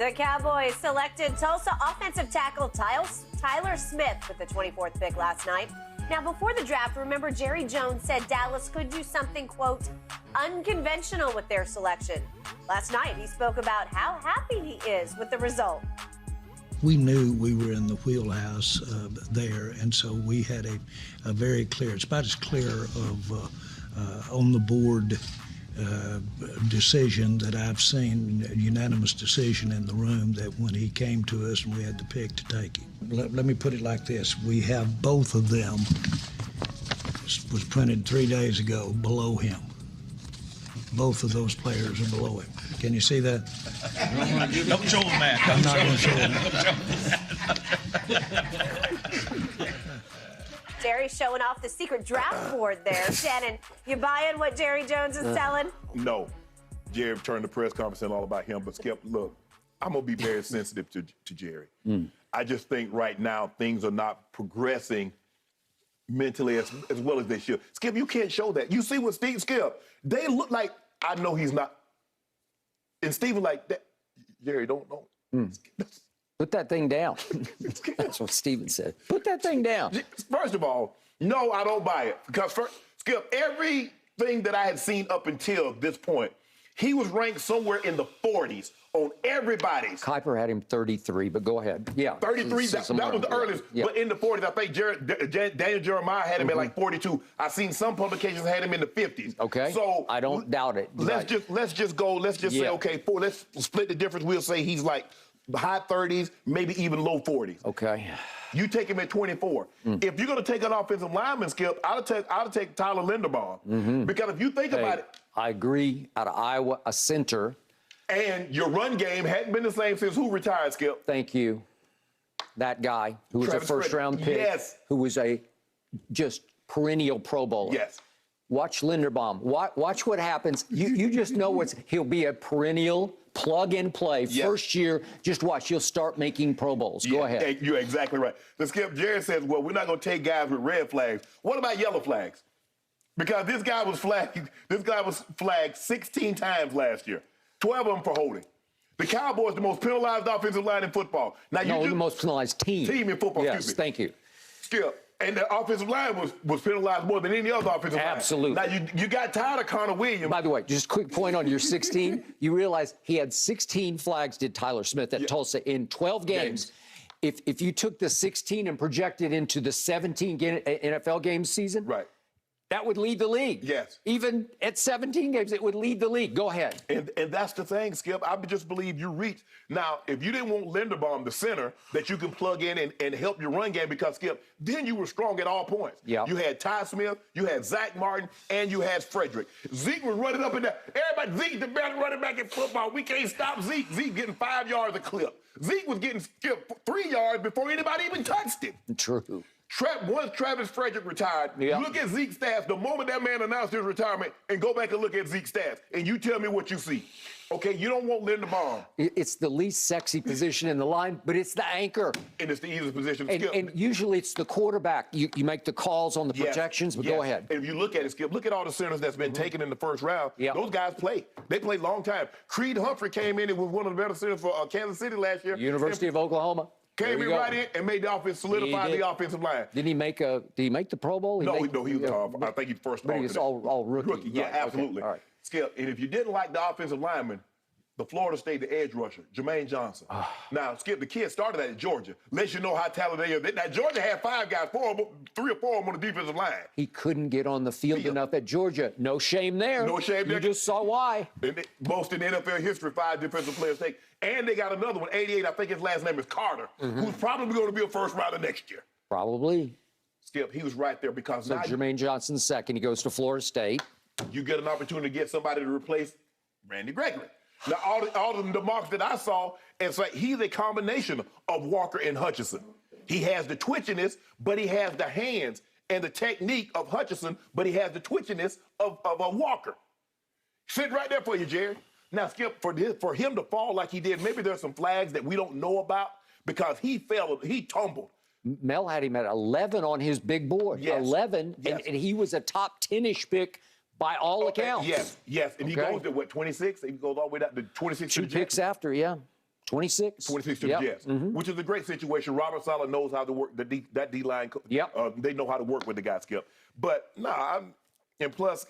The Cowboys selected Tulsa offensive tackle Tyler Smith with the 24th pick last night. Now, before the draft, remember Jerry Jones said Dallas could do something, quote, unconventional with their selection. Last night, he spoke about how happy he is with the result. We knew we were in the wheelhouse there, and so we had a very clear, it's about as clear of on the board decision that I've seen, a unanimous decision in the room, that when he came to us and we had to pick to take him. Let me put it like this. We have both of them, was printed 3 days ago, below him. Both of those players are below him. Can you see that? Don't show him that. I'm not going to show him. Jerry's showing off the secret draft board there. Shannon, you buying what Jerry Jones is selling? No. Jerry turned the press conference and all about him. But, Skip, look, I'm going to be very sensitive to Jerry. I just think right now things are not progressing mentally as well as they should. Skip, you can't show that. You see what Skip, they look like, I know he's not. And Steve was like, that. Jerry, don't know. Put that thing down. That's what Steven said. Put that thing down. First of all, no, I don't buy it. Because, Skip, everything that I had seen up until this point, he was ranked somewhere in the 40s on everybody's. Kuiper had him 33, but go ahead. Yeah. 33, that was the earliest. Yeah. But in the 40s, I think Daniel Jeremiah had him at like 42. I've seen some publications had him in the 50s. Okay. So I don't doubt it. Let's just say, okay, let's split the difference. We'll say he's like high 30s, maybe even low 40s. Okay. You take him at 24. If you're going to take an offensive lineman, Skip, I'll take Tyler Linderbaum. Because if you think about it. I agree. Out of Iowa, a center. And your run game hadn't been the same since who retired, Skip? Thank you. That guy who was Travis a first-round pick. Yes. Who was a just perennial Pro Bowler. Yes. Watch Linderbaum. Watch what happens. You just know he'll be a perennial plug-and-play. Yes. First year, just watch. He'll start making Pro Bowls. Go ahead. You're exactly right. The Skip, Jerry says, well, we're not going to take guys with red flags. What about yellow flags? Because this guy was flagged 16 times last year. 12 of them for holding. The Cowboys, the most penalized offensive line in football. Now, the most penalized team. Team in football, yes, excuse me. Thank you. Skip. And the offensive line was penalized more than any other offensive line. Absolutely. Now, you got tired of Connor Williams. By the way, just a quick point on your 16. You realize he had 16 flags, did Tyler Smith at Tulsa in 12 games. If you took the 16 and projected into the 17 NFL games season, right, that would lead the league. Yes. Even at 17 games, it would lead the league. Go ahead. And that's the thing, Skip. I just believe you reached. Now, if you didn't want Linderbaum, the center, that you can plug in and help your run game, because, Skip, then you were strong at all points. Yeah. You had Ty Smith, you had Zach Martin, and you had Frederick. Zeke was running up and down. Everybody, Zeke's the best running back in football. We can't stop Zeke. Zeke getting 5 yards a clip. Zeke was getting skipped 3 yards before anybody even touched him. True. Once Travis Frederick retired, look at Zeke's stats the moment that man announced his retirement, and go back and look at Zeke's stats, and you tell me what you see. Okay, you don't want Linderbaum. It's the least sexy position in the line, but it's the anchor. And it's the easiest position to skip. And usually it's the quarterback. You make the calls on the projections, but go ahead. And if you look at it, Skip, look at all the centers that's been taken in the first round. Those guys play. They played a long time. Creed Humphrey came in and was one of the better centers for Kansas City last year. University of Oklahoma. Came in right in and made the offense, solidified the offensive line. Did he make the Pro Bowl? No, he was I think he first started. But he's all rookie. Yeah, absolutely. Okay. All right. Skip, and if you didn't like the offensive lineman, the Florida State, the edge rusher, Jermaine Johnson. Now, Skip, the kid started that at Georgia. Lets you know how talented they are. Now, Georgia had 5 guys, 3 or 4 of them on the defensive line. He couldn't get on the field enough at Georgia. No shame there. No shame there. You just saw why. Most in NFL history, 5 defensive players take. And they got another one, 88, I think his last name is Carter, who's probably going to be a first rounder next year. Probably. Skip, he was right there because so Jermaine Johnson's second. He goes to Florida State. You get an opportunity to get somebody to replace Randy Gregory. Now, all of the marks that I saw, it's like he's a combination of Walker and Hutchinson. He has the twitchiness, but he has the hands and the technique of Hutchinson, but he has the twitchiness of a Walker. Sitting right there for you, Jerry. Now, Skip, for him to fall like he did, maybe there's some flags that we don't know about because he tumbled. Mel had him at 11 on his big board. Yes. 11, and he was a top 10-ish pick by all accounts. Yes. And he goes to, 26? He goes all the way down to 26. 2 picks after, 26? 26 to Yep. the Jets, which is a great situation. Robert Saleh knows how to work that D-line. Yep. They know how to work with the guy, Skip. But, and plus,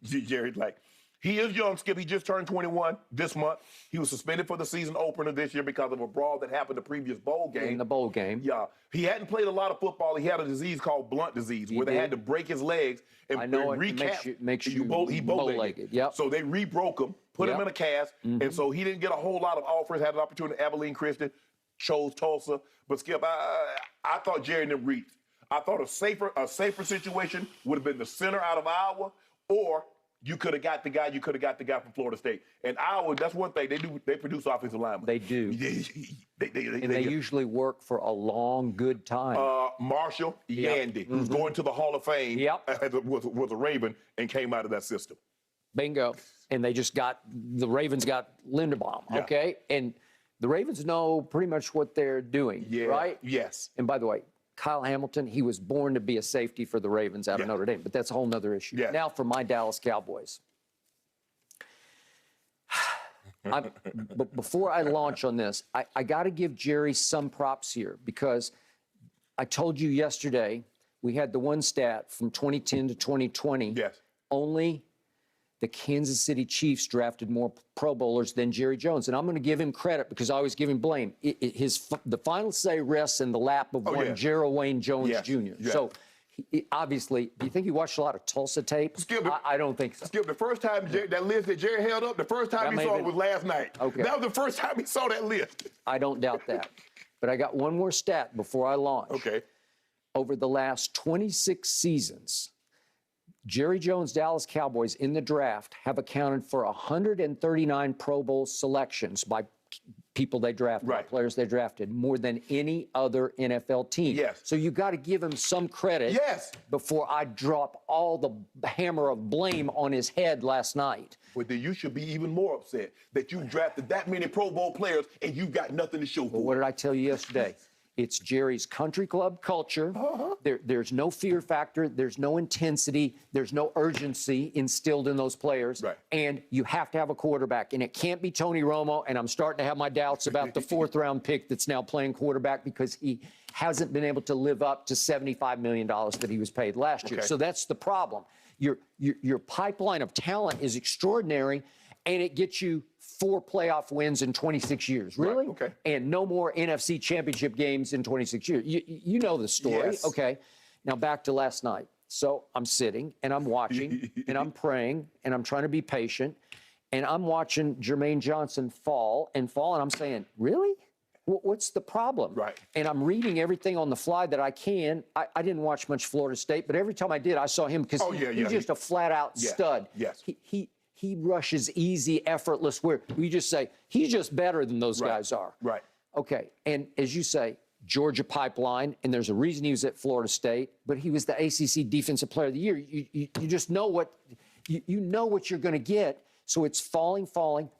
Jerry, like, he is young, Skip. He just turned 21 this month. He was suspended for the season opener this year because of a brawl that happened the previous bowl game. In the bowl game. Yeah. He hadn't played a lot of football. He had a disease called blunt disease, where they had to break his legs and I know it recap. makes you he bow-legged. Yep. So they re-broke him, put him in a cast, and so he didn't get a whole lot of offers. Had an opportunity at Abilene Christian, chose Tulsa. But Skip, I thought Jerry and them reached. I thought a safer situation would have been the center out of Iowa, or you could have got the guy from Florida State. And Iowa, that's one thing they produce offensive linemen. They do. They usually work for a long, good time. Marshall Yandy, who's going to the Hall of Fame, was a Raven and came out of that system. Bingo. And the Ravens got Linderbaum, okay? And the Ravens know pretty much what they're doing, right? Yes. And by the way, Kyle Hamilton, he was born to be a safety for the Ravens out of Notre Dame, but that's a whole nother issue. Yeah. Now for my Dallas Cowboys. But before I launch on this, I got to give Jerry some props here, because I told you yesterday we had the one stat from 2010 to 2020. Yes. Only the Kansas City Chiefs drafted more Pro Bowlers than Jerry Jones. And I'm going to give him credit because I always give him blame. The final say rests in the lap of one Gerald Wayne Jones Jr. Yes. So obviously, do you think he watched a lot of Tulsa tape? Skip, I don't think so. Skip, the first time that list that Jerry held up, the first time he saw it was last night. Okay. That was the first time he saw that list. I don't doubt that. But I got one more stat before I launch. Okay. Over the last 26 seasons, Jerry Jones' Dallas Cowboys in the draft have accounted for 139 Pro Bowl selections by people they drafted, by players they drafted, more than any other NFL team. Yes. So you got to give him some credit before I drop all the hammer of blame on his head last night. But then you should be even more upset that you drafted that many Pro Bowl players and you've got nothing to show for it. What did I tell you yesterday? It's Jerry's country club culture. There's no fear factor. There's no intensity. There's no urgency instilled in those players. Right. And you have to have a quarterback. And it can't be Tony Romo. And I'm starting to have my doubts about the fourth-round pick that's now playing quarterback, because he hasn't been able to live up to $75 million that he was paid last year. So that's the problem. Your pipeline of talent is extraordinary, and it gets you 4 playoff wins in 26 years. Really? Right. Okay. And no more NFC championship games in 26 years. You know the story. Yes. Okay. Now back to last night. So I'm sitting and I'm watching and I'm praying and I'm trying to be patient, and I'm watching Jermaine Johnson fall, and I'm saying, really? What's the problem? Right. And I'm reading everything on the fly that I can. I didn't watch much Florida State, but every time I did, I saw him, because he's just a flat-out stud. Yes. He rushes easy, effortless, where we just say, he's just better than those guys are. Right. Okay, and as you say, Georgia pipeline, and there's a reason he was at Florida State, but he was the ACC Defensive Player of the Year. You just know what you're going to get, so it's falling.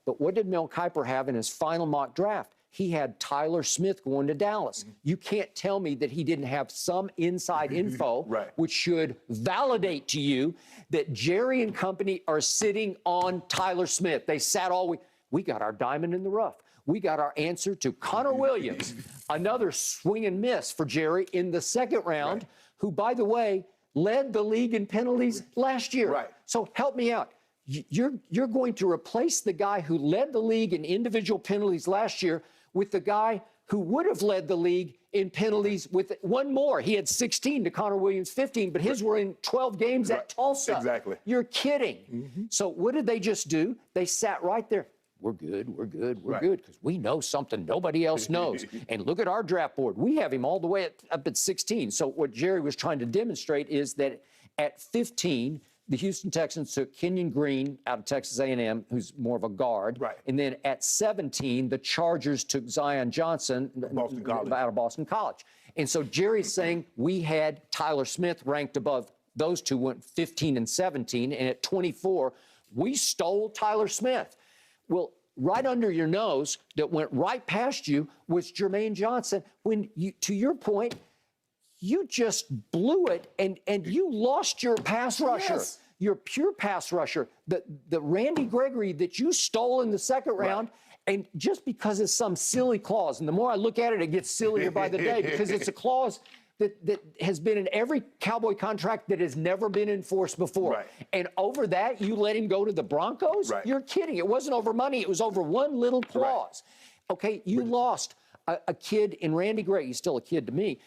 But what did Mel Kiper have in his final mock draft? He had Tyler Smith going to Dallas. You can't tell me that he didn't have some inside info, which should validate to you that Jerry and company are sitting on Tyler Smith. They sat all week. We got our diamond in the rough. We got our answer to Connor Williams, another swing and miss for Jerry in the second round, who, by the way, led the league in penalties last year. Right. So help me out. You're going to replace the guy who led the league in individual penalties last year with the guy who would have led the league in penalties with one more. He had 16 to Connor Williams' 15, but his were in 12 games at Tulsa. Exactly. You're kidding. So what did they just do? They sat right there. We're good, because we know something nobody else knows. And look at our draft board. We have him all the way up at 16. So what Jerry was trying to demonstrate is that at 15, the Houston Texans took Kenyon Green out of Texas A&M, who's more of a guard. Right. And then at 17, the Chargers took Zion Johnson out of Boston College. And so Jerry's saying we had Tyler Smith ranked above those two, went 15 and 17. And at 24, we stole Tyler Smith. Well, right under your nose that went right past you was Jermaine Johnson. When you, to your point, you just blew it, and you lost your pass rusher. Yes. You're a pure pass rusher. The Randy Gregory that you stole in the second round, and just because it's some silly clause, and the more I look at it, it gets sillier by the day because it's a clause that has been in every Cowboy contract that has never been enforced before. Right. And over that, you let him go to the Broncos? Right. You're kidding. It wasn't over money. It was over one little clause. Right. Okay, you lost a kid in Randy Gray. He's still a kid to me,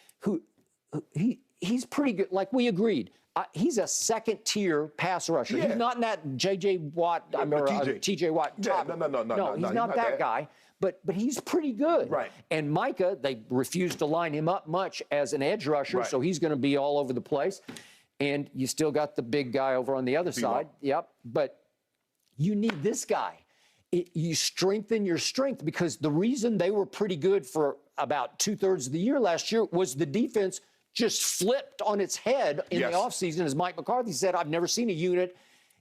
he's pretty good. Like we agreed. He's a second-tier pass rusher. Yeah. He's not in that J.J. Watt or T.J. Watt top. No, he's not that guy. But he's pretty good. Right. And Micah, they refused to line him up much as an edge rusher, so he's going to be all over the place. And you still got the big guy over on the other side. Yep. But you need this guy. You strengthen your strength because the reason they were pretty good for about 2/3 of the year last year was the defense just flipped on its head in the offseason. As Mike McCarthy said, I've never seen a unit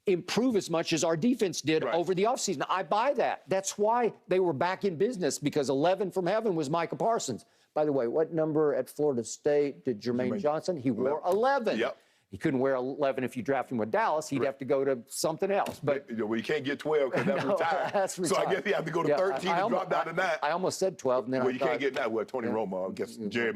improve as much as our defense did over the offseason. I buy that. That's why they were back in business, because 11 from heaven was Micah Parsons. By the way, what number at Florida State did Jermaine Johnson? He wore 11. Yep. He couldn't wear 11 if you draft him with Dallas. He'd have to go to something else. But well, you can't get 12 because that's retired. That's retired. So I guess he had to go to 13 and drop down to 9. I almost said 12, and then well, I you thought, can't get that. Well, Tony Romo, I guess Jerry